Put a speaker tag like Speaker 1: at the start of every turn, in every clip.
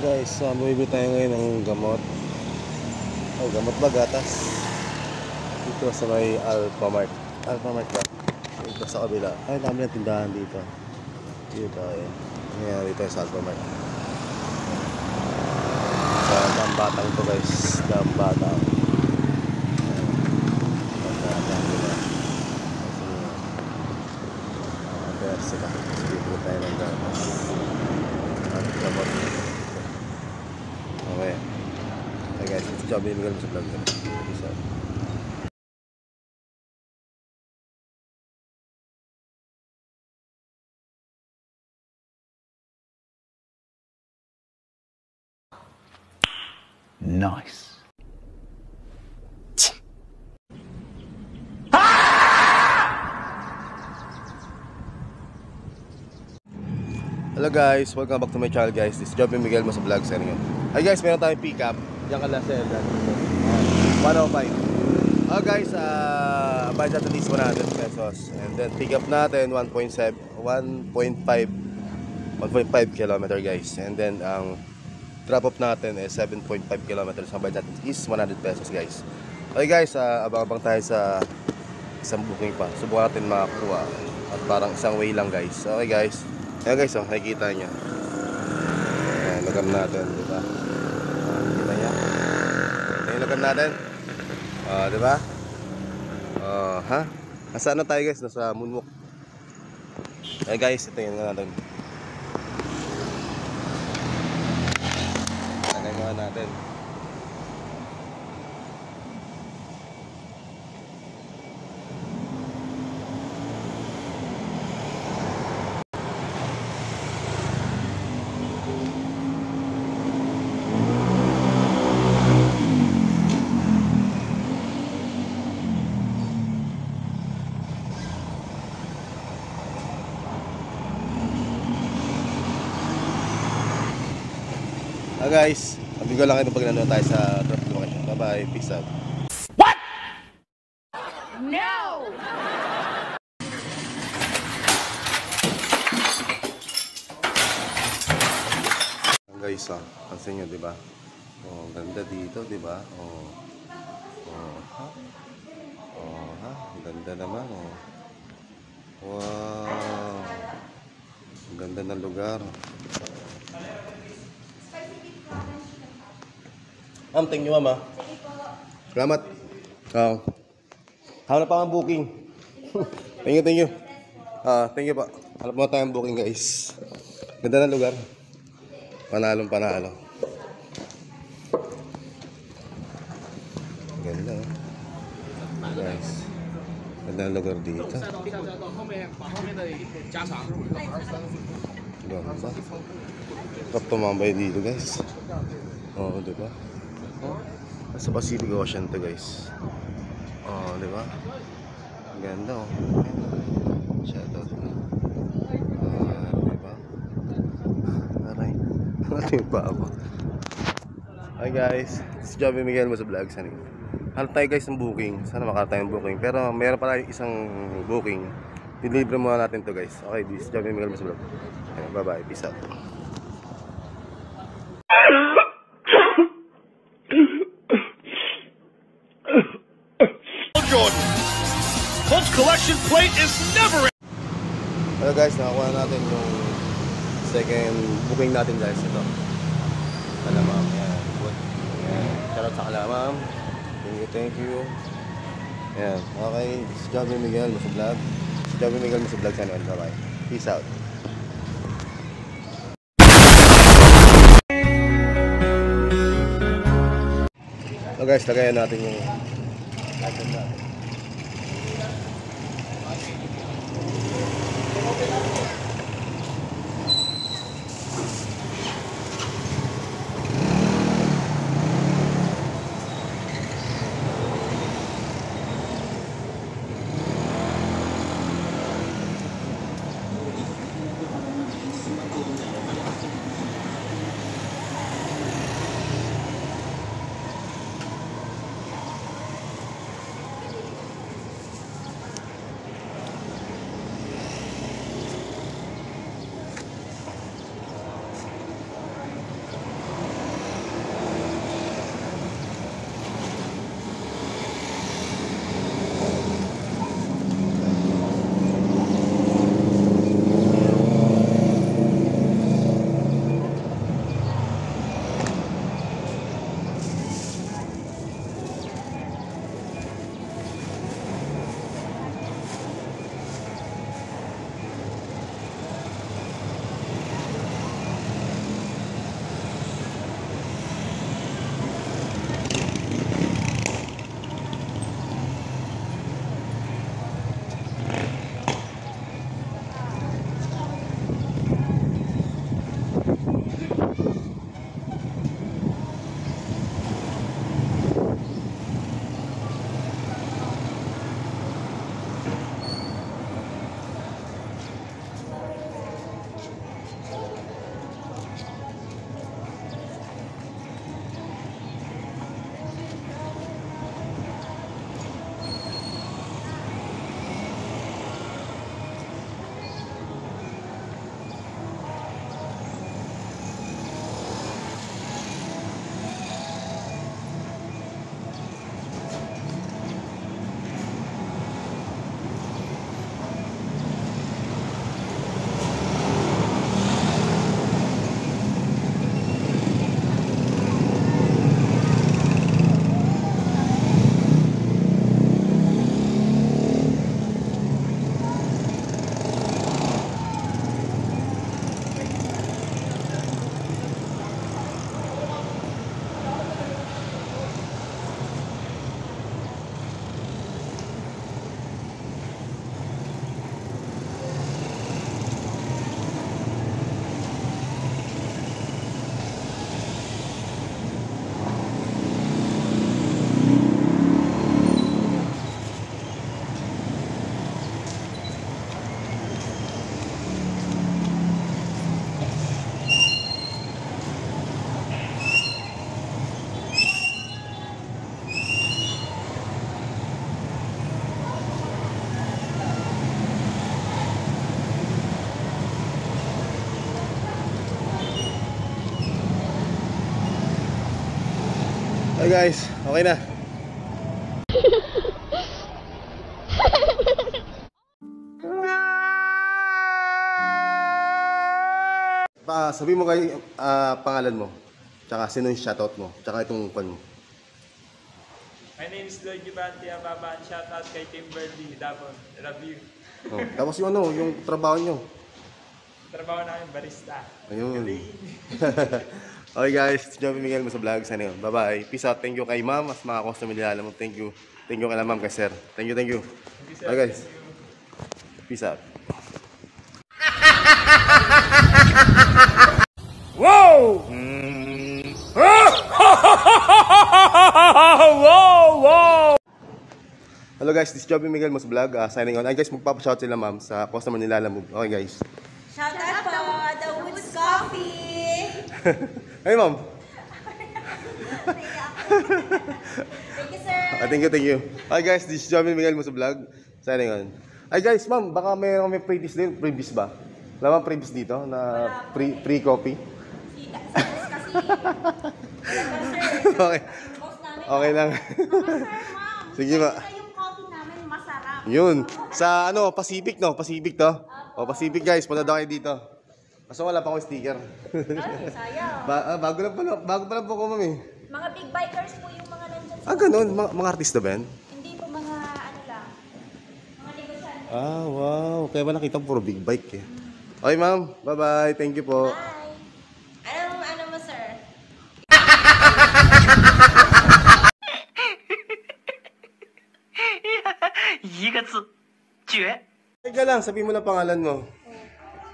Speaker 1: Guys, bumibili tayo ngayon ng gamot. Ay, gamot ba? Gatas. Dito sa may Alphamart. Alphamart ba? Dito sa kabila. Ay, dami na tindahan dito. Dito tayo. Ngayon dito sa Alphamart. Sa Dambatang to guys. Dambatang. Dambatang diba? Kasi sila. Bibili tayo ng gatas. At gamot. Okay. Hey guys, it's job binibigay mo sa vlog ko. Peace out.
Speaker 2: Nice.
Speaker 1: Hello guys, welcome back to my channel guys. This is Joby Miguel mo sa vlog sa inyo. Hi guys, meron tayong pick up. Diyan ka lang sa 105. Oh guys, budget at least 100 pesos. And then pick up natin 1.5 kilometer guys. And then ang drop off natin is 7.5 kilometers. Ang budget is 100 pesos guys. Okay guys, abang-abang tayo sa isang booking pa. Subukan natin makakuha. At parang isang way lang guys. Okay guys. Ayan guys, nakikita nyo. Ayan, lagam natin, diba? Kita nyo? Ayan, lagam natin. Diba? Ha? Nasaan na tayo guys? Nasa Moonwalk. Ayan guys, ito yun nga natin. Lagay nga natin. Guys, sabi ko lang ito pag nanonood tayo sa drop location. Bye bye, peace out.
Speaker 2: What?
Speaker 3: No!
Speaker 1: Guys, pansin nyo, diba? Oh, ganda dito, diba? Oh, ha? Oh, ha? Ganda naman, oh. Wow! Ang ganda ng lugar. Thank you, mama. Salamat. Hanap pa ang booking. Thank you. Thank you pa. Hanap mo tayong booking, guys. Ganda ng lugar. Panalong panalo. Ganda, oh. Guys. Ganda ng lugar dito. Ganda. Sarap tumambay dito, guys. Oo, diba? Sa Pacific Ocean to guys. Oh, di ba? Ganda oh. Shoutout. Di ba? Aray. Natin pa ako. Hi guys. This is Joby Miguel mo sa vlog. Hanap tayo guys ng booking. Sana makata tayong booking. Pero meron pala isang booking. Deliver muna natin to guys. Okay, this is Joby Miguel mo sa vlog. Bye bye. Peace out.
Speaker 2: Collection plate is never.
Speaker 1: Hello guys, nakakuha natin yung second booking natin guys. Ito Kalamam. Yan, good. Shoutout sa Kalamam. Thank you. Yan, okay. This is Joby Miguel mo sa vlog. Joby Miguel mo sa vlog. Bye bye. Peace out. So guys, lagayan natin yung item natin. Hi guys, okay na. Sabi mo kay pangalan mo, tsaka sino yung shoutout mo, tsaka itong pan mo.
Speaker 3: My name is Lloyd Gibante Ababa. Shoutout kay Kimberly Davon. Love you.
Speaker 1: Oh, tapos yung ano, yung trabaho nyo.
Speaker 3: Trabaho namin barista.
Speaker 1: Ayun. Okay guys, Joby Miguel mo sa vlog. Sana yun. Bye-bye. Peace out. Thank you kay ma'am. Mas mga customer nila alam mo. Thank you. Thank you kay ma'am kay sir. Thank you, thank you. Okay guys. Peace out.
Speaker 2: Whoa! Whoa!
Speaker 1: Hello guys, this is Joby Miguel mo sa vlog. Signing on. Ay guys, magpapashout sila ma'am sa customer nila alam mo. Okay guys.
Speaker 4: Shout out po, The Woods Coffee!
Speaker 1: Hey ma'am.
Speaker 4: Thank you, sir!
Speaker 1: Thank you, thank you. Hi guys, this is Joby Miguel mo sa vlog. Signing on. Ay guys, ma'am, baka may previous din. Previous ba? Wala bang previous dito na pre-coffee?
Speaker 4: Kasi, wala pa, sir.
Speaker 1: Okay.
Speaker 4: Post namin.
Speaker 1: Okay lang.
Speaker 4: Sir, ma'am.
Speaker 1: Sige ma.
Speaker 4: Kasi yung coffee namin masarap.
Speaker 1: Yun. Sa ano, Pacific no? Pacific to? O, Pacific guys, punta daw kayo dito. Kaso wala pa akong sticker.
Speaker 4: Ay, sayang.
Speaker 1: Bago pa lang po ko, ma'am eh.
Speaker 4: Mga big bikers po yung mga nandyan sa...
Speaker 1: Ganun. Mga artista ba yan?
Speaker 4: Hindi po mga ano lang. Mga negosyante.
Speaker 1: Wow. Kaya ba nakita mo puro big bike eh. Okay, ma'am. Bye-bye. Thank you po.
Speaker 4: Bye! Ano mo, sir?
Speaker 1: Ay ka lang. Sabihin mo lang pangalan mo.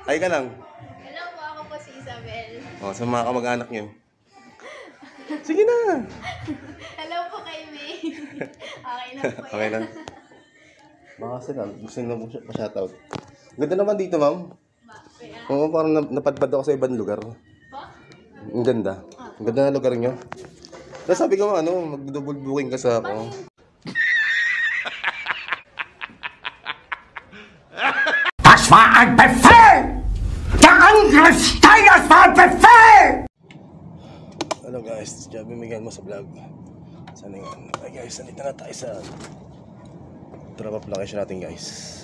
Speaker 1: Ay ka lang.
Speaker 4: Hello po, ako po si Isabel.
Speaker 1: O, sa mga kamag-anak niyo. Sige na.
Speaker 4: Hello po kay May. Okay na po
Speaker 1: Okay lang. Baka sila. Gusto nyo pa-shoutout. Ganda naman dito, ma'am. Oo, parang napadpad ako sa ibang lugar. Ang ganda. Ang ganda na lugar nyo. Tapos sabi ko, mag-double booking ka sa ako.
Speaker 2: Das war ein Befehl! Der Angriffssteiger war ein Befehl!
Speaker 1: Hello guys, this is Joby Miguel mo sa vlog. Sana yun. Okay guys, nandito na tayo sa drop off location natin guys.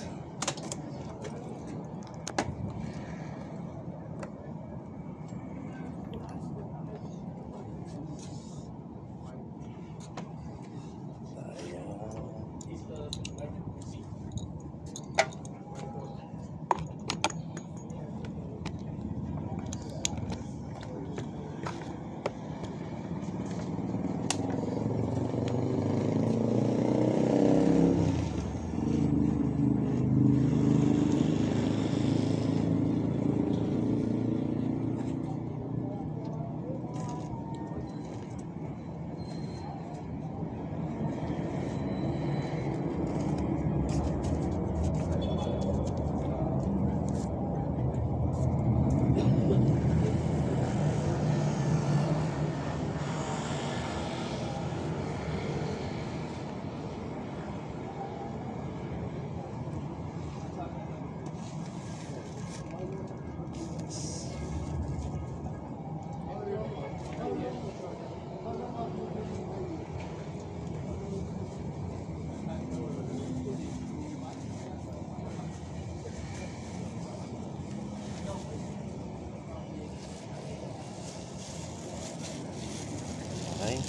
Speaker 1: Okay.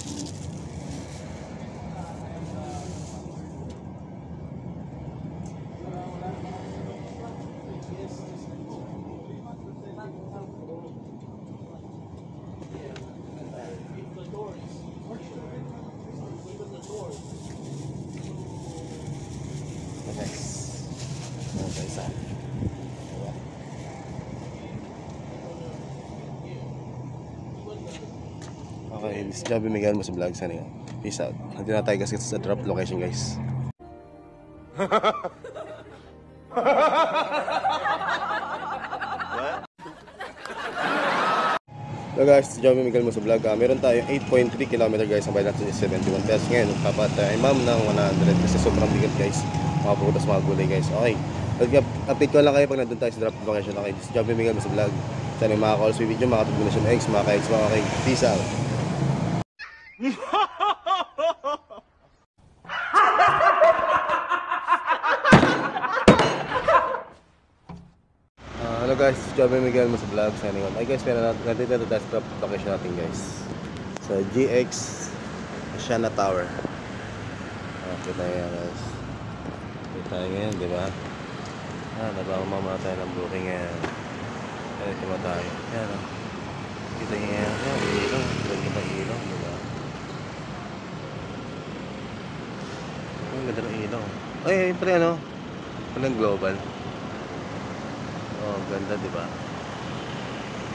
Speaker 1: Okay, sir. Okay, this is Joby Miguel mo sa vlog. Sana yun. Peace out. Hindi na tayo kasi sa drop location guys. So guys, this is Joby Miguel mo sa vlog. Meron tayo 8.3 km guys. Ang bayad natin is 71 pesos. Ngayon, magpapatay ma'am ng 100 kasi sobrang bigat guys. Mga putas, mga gulay guys. Okay. Update ko lang kayo pag nandun tayo sa drop location. Okay, this is Joby Miguel mo sa vlog. Sana yung mga calls with video, mga combination X, mga ka-X, mga ka-Peace out. Joby Miguel mo sa vlog, signing on. Ay guys, nandito na test drop location natin guys. Sa GX Asiana Tower. Okay tayo yan guys. Okay tayo ngayon, di ba? Nabamama tayo ng booking ngayon. Ayan, ito tayo. Ayan o. Kita nyo yan. Ayan, ilaw. Ganda pa ilaw, di ba? Ang ganda ng ilaw. Ay, pre ano? Walang global. Oh, ganda, di ba?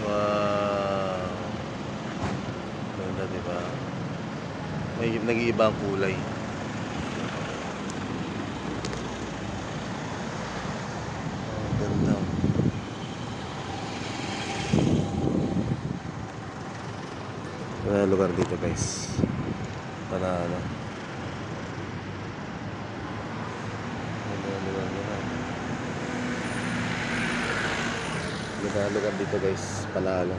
Speaker 1: Wow. Ganda, di ba? May nag-iiba ang kulay. Oh, ganda. Wala lugar dito, guys. Panalo. Lugar dito guys, Panalo.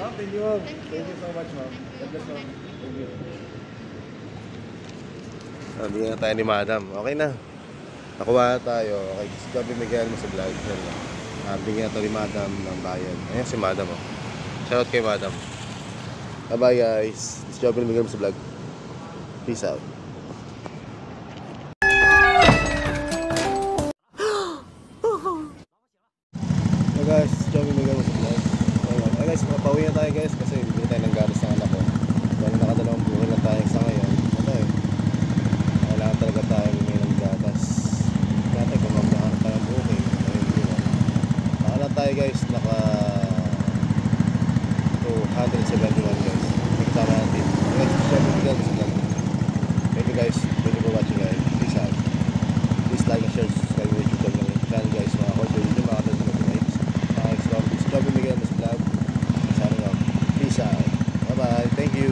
Speaker 1: Thank you. Thank you so much, ma'am. Thank you. Bigyan na tayo ni madam. Okay na. Nakuha na tayo. Okay, Joby Miguel mo sa vlog. Bigyan na tayo ni madam ng bayan. Ayan si madam. Oh. Shoutout kay madam. Bye guys. It's Joby Miguel mo sa vlog. Peace out. Guys, Joby Miguel mo sa vlog. Ay guys, pauwi na tayo guys kasi bibili tayo ng gatas ng anak ko. Dahil nakadalawang buhay na tayo sa ngayon. Ito eh. Kailangan talaga tayo bumili ng gatas. Dati kung magkakaroon tayo ng buhay. Ayun yun. Naka na tayo guys, naka 271 guys. Nagtama natin. Guys, Joby Miguel mo sa vlog. Thank you guys. Thank you for watching guys. Peace out. Please like and share, subscribe to YouTube channel guys. Mga kocho yun yung mga katas na tonight. Joby Miguel mas vlog. Signing off. Peace out. Bye-bye. Thank you.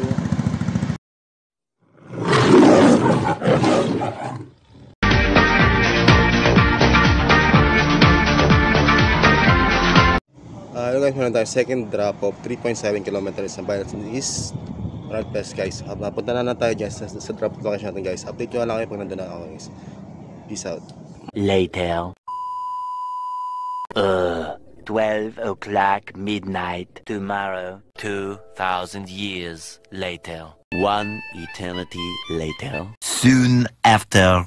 Speaker 1: Hello guys, meron tayo second drop of 3.7 kilometers sa bayan natin is Ronald Pests guys. Punta na tayo dyan sa drop location natin guys. Update nyo lang kayo pag nandun na ako guys. Peace out.
Speaker 5: Later. 12 o'clock midnight tomorrow. 2,000 years later. 1 eternity later. Soon after.